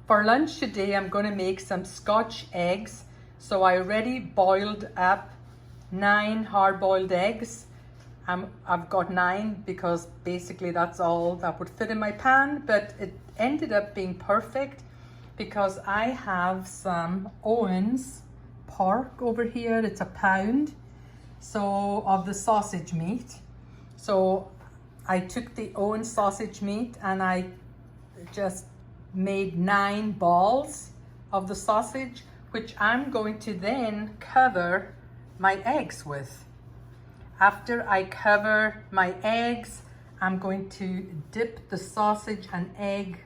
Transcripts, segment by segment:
For lunch today, I'm going to make some Scotch eggs. So I already boiled up 9 hard-boiled eggs. I've got 9 because basically that's all that would fit in my pan, but it ended up being perfect because I have some Owens pork over here. It's a pound so of the sausage meat. So I took the Owens sausage meat and I just made 9 balls of the sausage, which I'm going to then cover my eggs with. After I cover my eggs, I'm going to dip the sausage and egg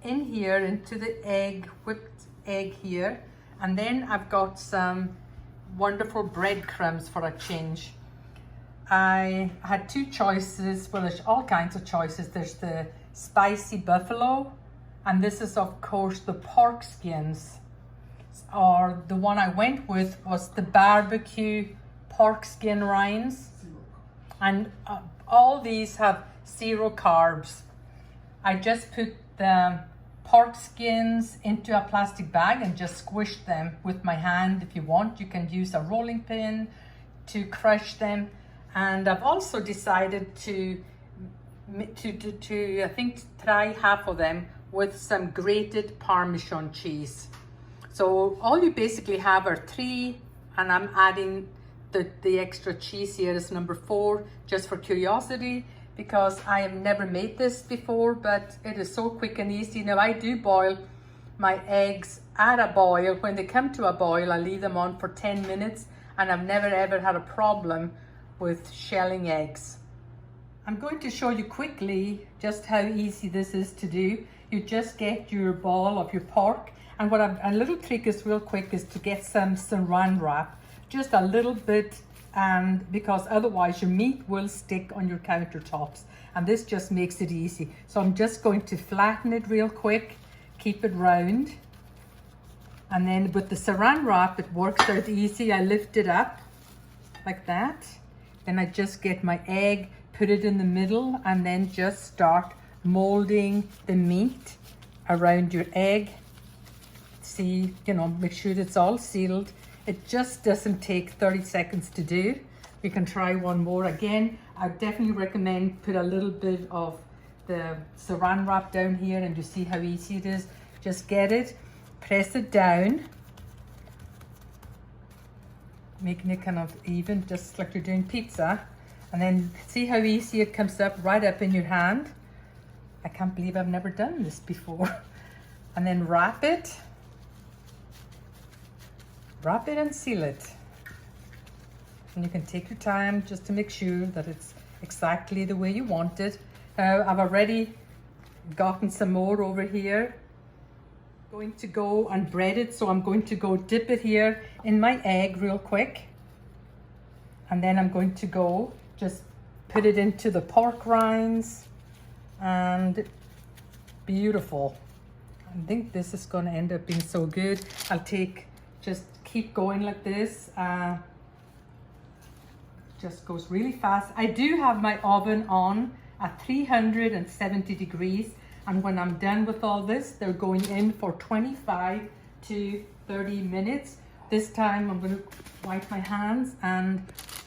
in here into the egg, whipped egg here. And then I've got some wonderful breadcrumbs for a change. I had 2 choices. Well, there's all kinds of choices. There's the spicy buffalo, and this is of course the pork skins. Or the one I went with was the barbecue pork skin rinds. And all these have 0 carbs. I just put the pork skins into a plastic bag and just squish them with my hand. If you want, you can use a rolling pin to crush them. And I've also decided to I think try half of them with some grated Parmesan cheese. So all you basically have are 3, and I'm adding the extra cheese here is number 4, just for curiosity, because I have never made this before, but it is so quick and easy. Now I do boil my eggs at a boil. When they come to a boil, I leave them on for 10 minutes, and I've never ever had a problem with shelling eggs. I'm going to show you quickly just how easy this is to do. You just get your ball of your pork, and a little trick is real quick is to get some saran wrap, just a little bit, and because otherwise your meat will stick on your countertops, and this just makes it easy. So I'm just going to flatten it real quick, keep it round, and then with the saran wrap it works out easy. I lift it up like that, then I just get my egg, put it in the middle, and then just start molding the meat around your egg. See, make sure it's all sealed. It just doesn't take 30 seconds to do. We can try one more. Again, I definitely recommend put a little bit of the saran wrap down here, and you see how easy it is. Just get it, press it down, making it kind of even, just like you're doing pizza. And then see how easy it comes up right up in your hand. I can't believe I've never done this before. And then wrap it and seal it. And you can take your time just to make sure that it's exactly the way you want it. I've already gotten some more over here. Going to go and bread it, so I'm going to go dip it here in my egg real quick. And then I'm going to go just put it into the pork rinds, and beautiful. I think this is going to end up being so good. Just keep going like this. Just goes really fast. I do have my oven on at 370 degrees, and when I'm done with all this, they're going in for 25 to 30 minutes. This time I'm going to wipe my hands, and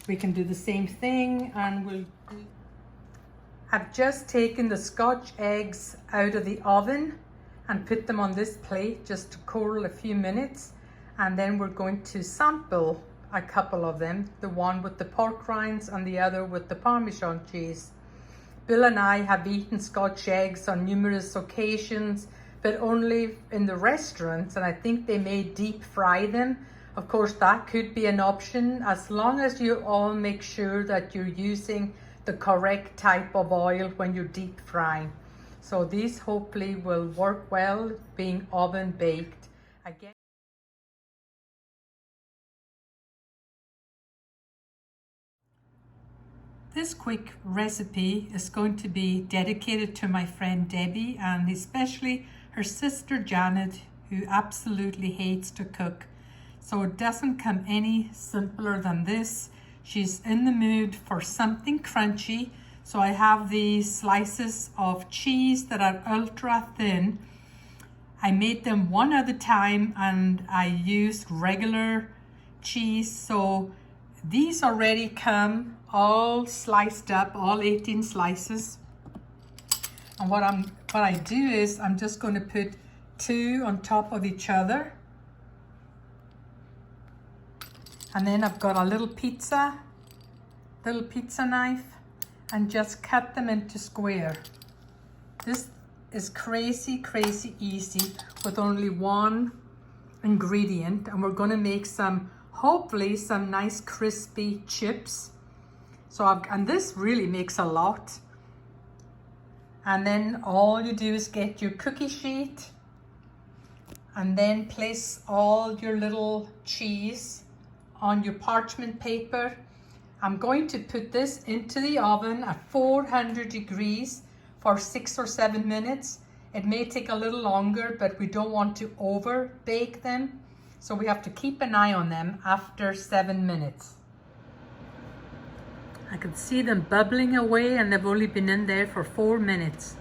we can do the same thing, and I've just taken the Scotch eggs out of the oven and put them on this plate just to cool a few minutes, and then we're going to sample a couple of them, the one with the pork rinds and the other with the Parmesan cheese. Bill and I have eaten Scotch eggs on numerous occasions, but only in the restaurants, and I think they may deep fry them. Of course, that could be an option, as long as you all make sure that you're using the correct type of oil when you're deep frying. So these hopefully will work well being oven baked. Again, this quick recipe is going to be dedicated to my friend Debbie, and especially her sister Janet, who absolutely hates to cook. So it doesn't come any simpler than this. She's in the mood for something crunchy. So I have these slices of cheese that are ultra thin, I made them one at a time and I used regular cheese. So these already come all sliced up, all 18 slices. And what I do is I'm just going to put 2 on top of each other. And then I've got a little pizza knife and just cut them into square. This is crazy easy with only one ingredient, and we're going to make hopefully some nice crispy chips. And this really makes a lot. And then all you do is get your cookie sheet and then place all your little cheese on your parchment paper. I'm going to put this into the oven at 400 degrees for 6 or 7 minutes. It may take a little longer, but we don't want to over bake them. So we have to keep an eye on them after 7 minutes. I can see them bubbling away and they've only been in there for 4 minutes.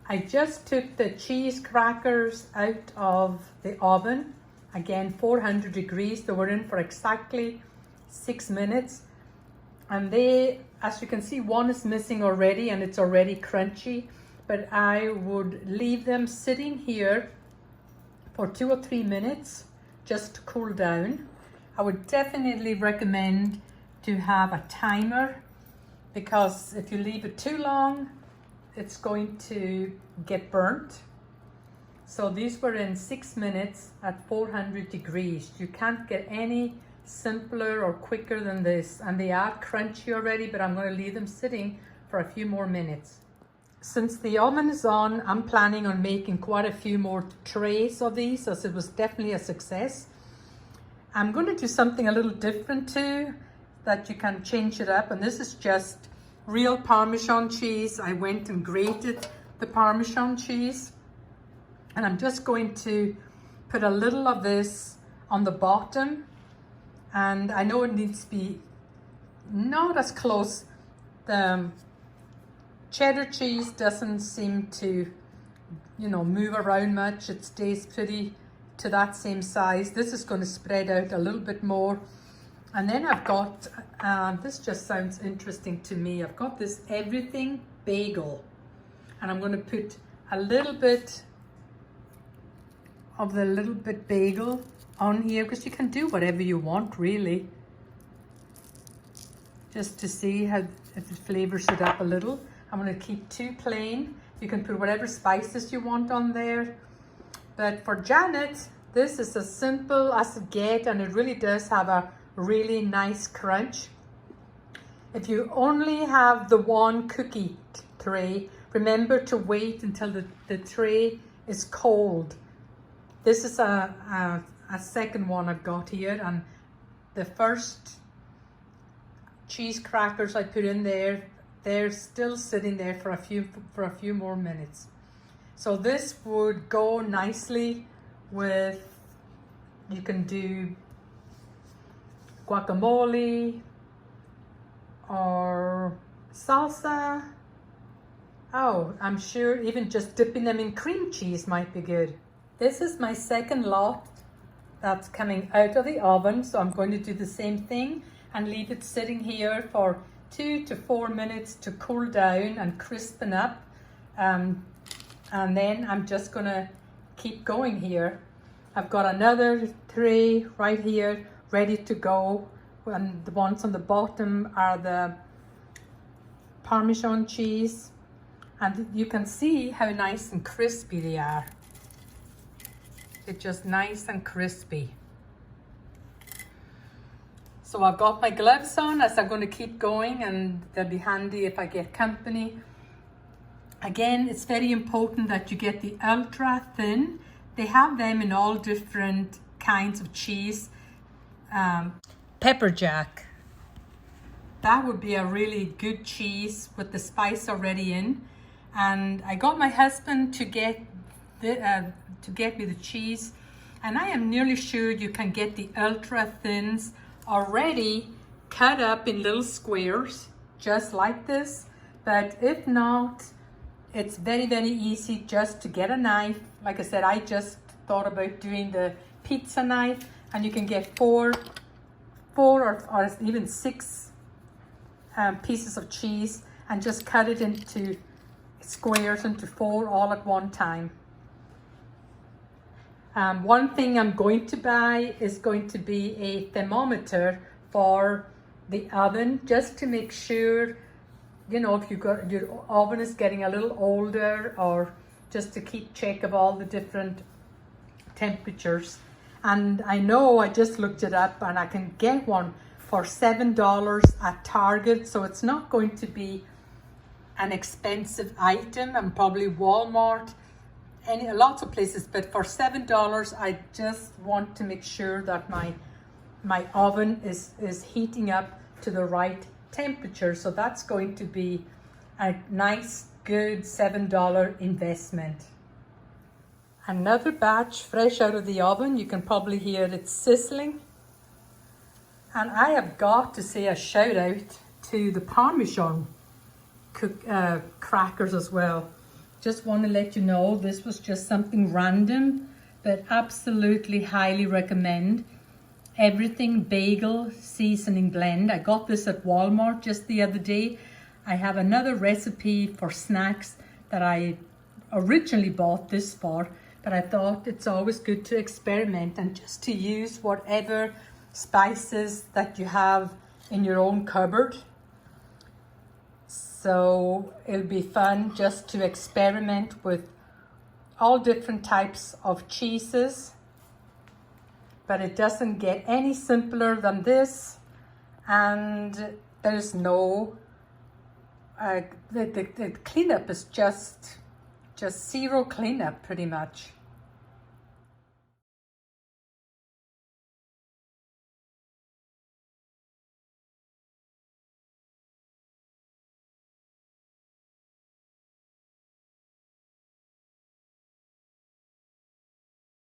I just took the cheese crackers out of the oven. Again, 400 degrees. They were in for exactly 6 minutes. And they, as you can see, one is missing already and it's already crunchy. But I would leave them sitting here for 2 or 3 minutes just to cool down. I would definitely recommend to have a timer, because if you leave it too long, it's going to get burnt. So these were in 6 minutes at 400 degrees. You can't get any simpler or quicker than this. And they are crunchy already, but I'm going to leave them sitting for a few more minutes. Since the oven is on, I'm planning on making quite a few more trays of these, as it was definitely a success. I'm going to do something a little different too, that you can change it up. And this is just real Parmesan cheese. I went and grated the Parmesan cheese. And I'm just going to put a little of this on the bottom. And I know it needs to be not as close. The cheddar cheese doesn't seem to, move around much. It stays pretty to that same size. This is going to spread out a little bit more. And then I've got, this just sounds interesting to me. I've got this everything bagel. And I'm going to put a little bit of the little bit bagel on here, because you can do whatever you want really, just to see how if it flavors it up a little. I'm going to keep 2 plain. You can put whatever spices you want on there, but for Janet this is as simple as it gets, and it really does have a really nice crunch. If you only have the one cookie tray, remember to wait until the tray is cold. This is a second one I've got here, and the first cheese crackers I put in there, they're still sitting there for a few more minutes. So this would go nicely with, you can do guacamole or salsa. Oh, I'm sure even just dipping them in cream cheese might be good. This is my second lot that's coming out of the oven, so I'm going to do the same thing and leave it sitting here for 2 to 4 minutes to cool down and crispen up. And then I'm just gonna keep going here. I've got another tray right here ready to go, and the ones on the bottom are the Parmesan cheese, and you can see how nice and crispy they are. It's just nice and crispy. So I've got my gloves on as I'm going to keep going, and they'll be handy if I get company. Again, it's very important that you get the ultra thin. They have them in all different kinds of cheese. Pepper jack. That would be a really good cheese with the spice already in. And I got my husband to get me the cheese, and I am nearly sure you can get the ultra thins already cut up in little squares just like this. But if not, it's very, very easy just to get a knife. Like I said, I just thought about doing the pizza knife, and you can get four or even six pieces of cheese and just cut it into squares into 4 all at one time. One thing I'm going to buy is going to be a thermometer for the oven, just to make sure, you know, if your oven is getting a little older, or just to keep check of all the different temperatures. And I know I just looked it up, and I can get one for $7 at Target, so it's not going to be an expensive item, and probably Walmart, lots of places, but for $7, I just want to make sure that my oven is heating up to the right temperature. So that's going to be a nice, good $7 investment. Another batch fresh out of the oven. You can probably hear it sizzling. And I have got to say a shout out to the Parmesan crackers as well. Just want to let you know, this was just something random, but absolutely highly recommend. Everything Bagel seasoning blend. I got this at Walmart just the other day. I have another recipe for snacks that I originally bought this for, but I thought it's always good to experiment and just to use whatever spices that you have in your own cupboard. So it'll be fun just to experiment with all different types of cheeses, but it doesn't get any simpler than this, and there's no, the cleanup is just zero cleanup pretty much.